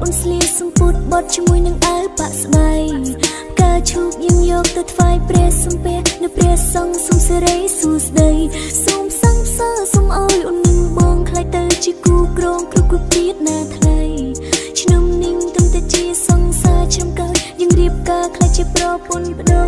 អូនស្លៀកសំពត់បត់ជាមួយនឹងអាវប៉ាក់ស្បៃផ្កាឈូកយើងយកទៅថ្វាយព្រះសំពះនៅព្រះសង្ឃសូមសិរីសួស្ដីសូមសង្ឃសើសូមឲ្យអូននឹងបងខ្លាចទៅជាគូក្រងគ្រប់ជាតិណាថ្លៃឆ្នាំនេះទើបតែជាសង្សារឆ្នាំក្រោយយើងរៀបការខ្លាចជាប្រពន្ធប្តី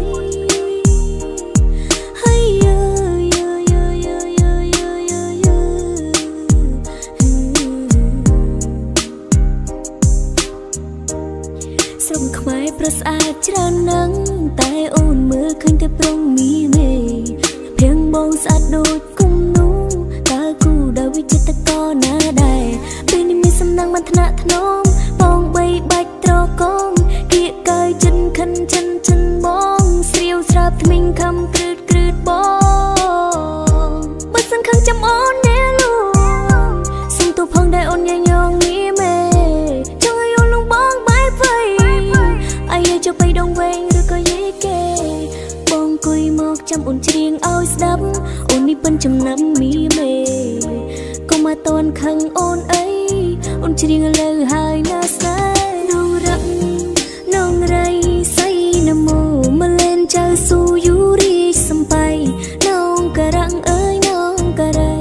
ស្រុកខ្មែរប្រស្អាតច្រើនណាស់តែអូនមើលឃើញតែប្រុងមីមេភៀងបងស្អាតដូចគុំនោះតើគូដល់វិចិត្រកោណាដែរពេលនេះមានសំណាងបានថ្នាក់ធ្នមបងបីបាច់ត្រកងគៀកកើចិនខិនចិនបងស្រាវស្រាប់ថ្មីងខំគ្រឺតបងបើសិនខឹងចាំអូនណែលូសុំទូផងដែរអូនញញងមីមេចង់ឲ្យអូនលងបងបែបវៃអាយចុះបីដងវែងឬក៏យេគេបងគួយមកចាំអូនច្រៀងឲ្យស្ដាប់អូននេះពិនចំណាំមីមេកុំមកតន់ខឹងអូនអីអូនច្រៀងលើហើយណាស្នេហ៍នងរឹកនងរៃសៃនមោមកលេនចៅស៊ូយូរីសំបៃនងការ៉ាំងអើយនងការ៉ៃ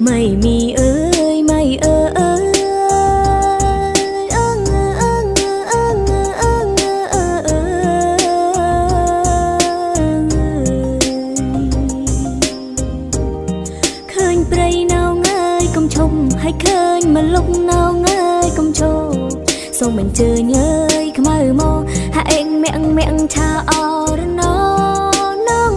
ម៉ៃមីអើយម៉ៃអើให้เคยมาลุกนาวเงยกำโชส่งมันเจอเงยขมาโมหาเองแม่งชาออระนอน้อง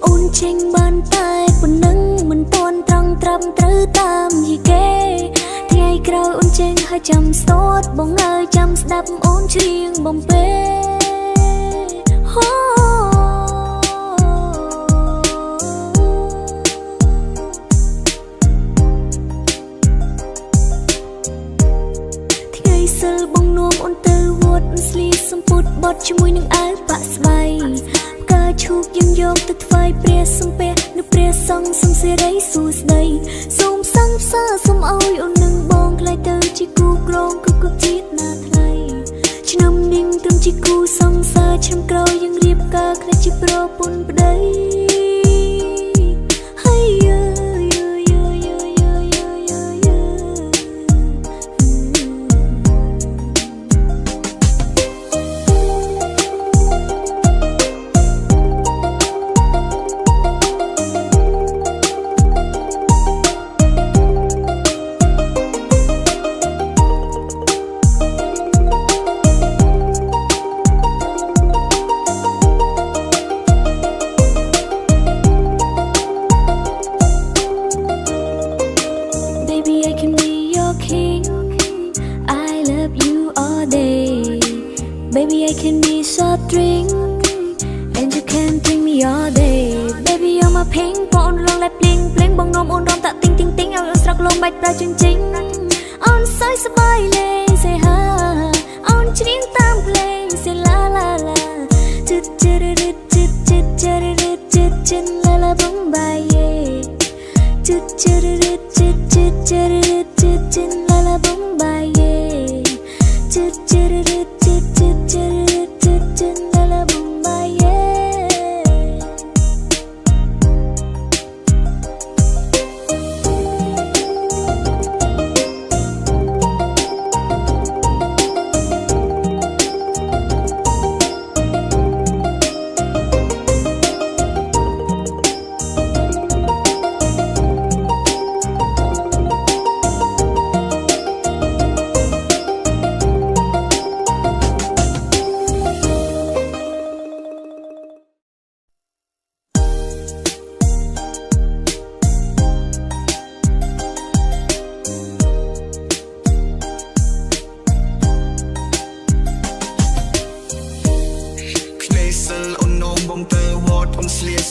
อุ่นเชิงบ้านตายปนนึงมันตอนตรังตรำตรือตามยี่เกក្រោយអូនចេញហើយចាំស្ទតបងអើយចាំស្ដាប់អូនច្រៀងបំពេហូថ្ងៃសិលបងនាំអូនទៅវត្តស្លៀកសំពត់បត់ជាមួយនឹងអាវប៉ាក់ស្បៃផ្កាឈូកយើងយកទៅថ្វាយព្រះសំពះនៅព្រះសង្ឃសូមសិរីសួស្ដីសូមសង្ឃសើសូមឲ្យអូននឹងបងខ្លាចទៅជាគូក្រងគ្រប់ជាតិណាថ្លៃឆ្នាំនេះទើបជាគូសង្សារឆ្នាំក្រោយយើងរៀបការខ្លាចជាប្រពន្ធប្តីBaby, I can be soft drink, and you can drink me all day. Baby, you're my pink, bọn long lại bling bling, bong nom ôn đom tạ tinh tinh tinh, ao sặc lông bạch ra chinh chinh. On soi sắp bay lên, say ha, on chinh tam lên, say la la la. Chit chit chit chit chit chit chit chit la la bong bay yeah. Chit chit chit chit chit chit chit chit la la bong bay yeah. Chit chit chit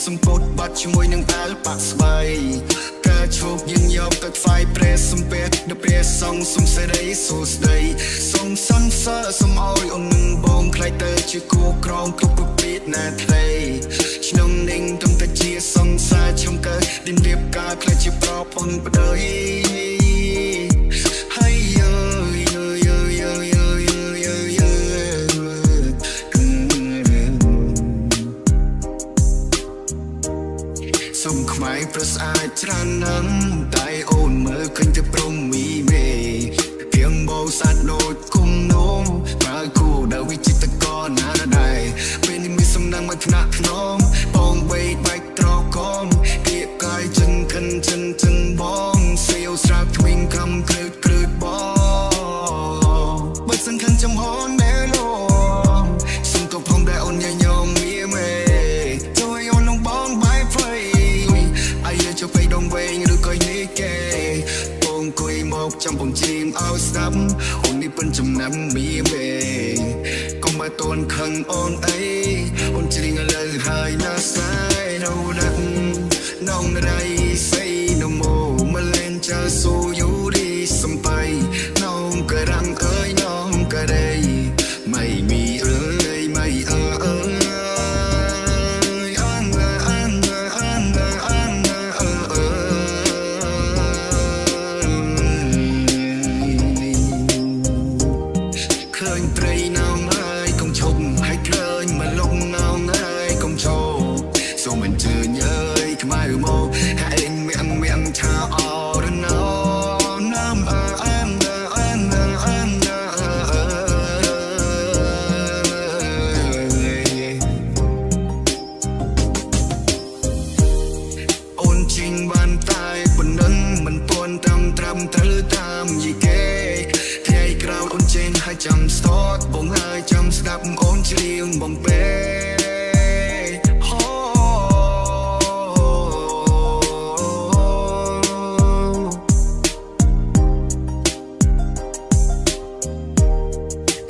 សំពត់បាត់ជាមួយនឹងអាវប៉ាក់ស្បៃកា ជោគយើងយកទៅថ្វាយព្រះសំពះដល់ព្រះសង្ឃសុំសេរីសួស្ដីសូមសន្សើរសូមឲ្យអូននឹងបងខ្លាយទៅជាគូក្រងគ្រប់ប្រភេទណាថ្លៃក្នុងនឹងទុំតែជាសង្សារឈុំកើឌិនរៀបការខ្លាយជាប្រពន្ធប្តីសូមខ្វាយប្រស្អាតច្រើនណាស់តែអូនមើលឃើញតែព្រមមីមេពីងបោសាត់ដូចគុំនោមបើគូដែលវិចិត្រកោណាដែរពេលនេះមានសំណាងមកថ្នាក់ថ្នមបងវេបាច់ត្រកមគៀកកាយចិនកិនចិនបងសៀវស្រាប់ទ្វីងកំគ្រឹតបងបើសិនខាងចំហនដែលលងសុំទៅផងដែលអូនញញងមីមេជួយអូនលងបងបាយផ្លៃจะไปดงเวงหรือก้อยนี่แกปงคุยมกจำปงจีมเอาซ้ำคนนี้เป็นจำนำมีเบก็มาตวนคังอ่อนไอคนจริงเลยหายหน้าสายเราดักน้องไรใส่นโมมาเล่นจะสู้อยู่ดีสมไปน้องกระรังเอ้ยน้องกระไดไม่มีเอ้ยไม่จำสตอดบ่งให้จำสดับโอนเชียงบ่งเป้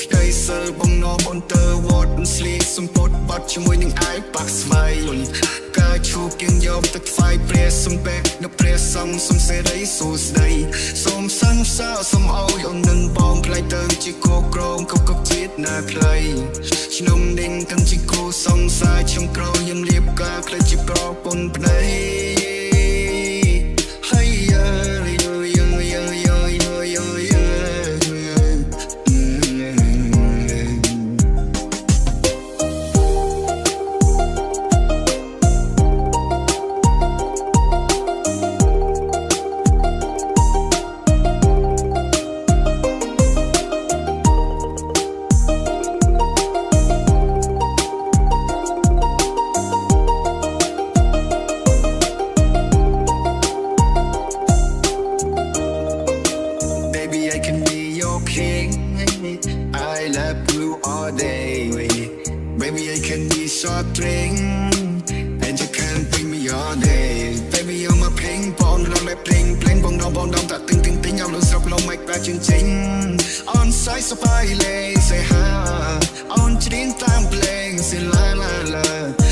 ได้เสิร์ฟบ่งนอบนเตอร์วอดสลีสมปดบัดช่วยหนึ่งไอ้ปักสมัยกาชูเกียงยอมตัดไฟเปรียสมเป๊กนับเปรียสมเสรีสู้สได้สมสันเศร้าสมเอาอย่างหนึ่งบองใครเติมจิโกกรองกับจิตนาใครชนมเด้งกันจิโกสองสายชมกรอยังเรียบกาใครจิปรอปนปนัยให้ยาI love you all day Baby I can be short string And you can bring me all day Baby เอามาเพลงปอนเราได้เพลงบองดองตัดตึงเอาลงสับลงไม่กล้าจริง On side สบายเลย say hi On จริงตามเพลง say la la la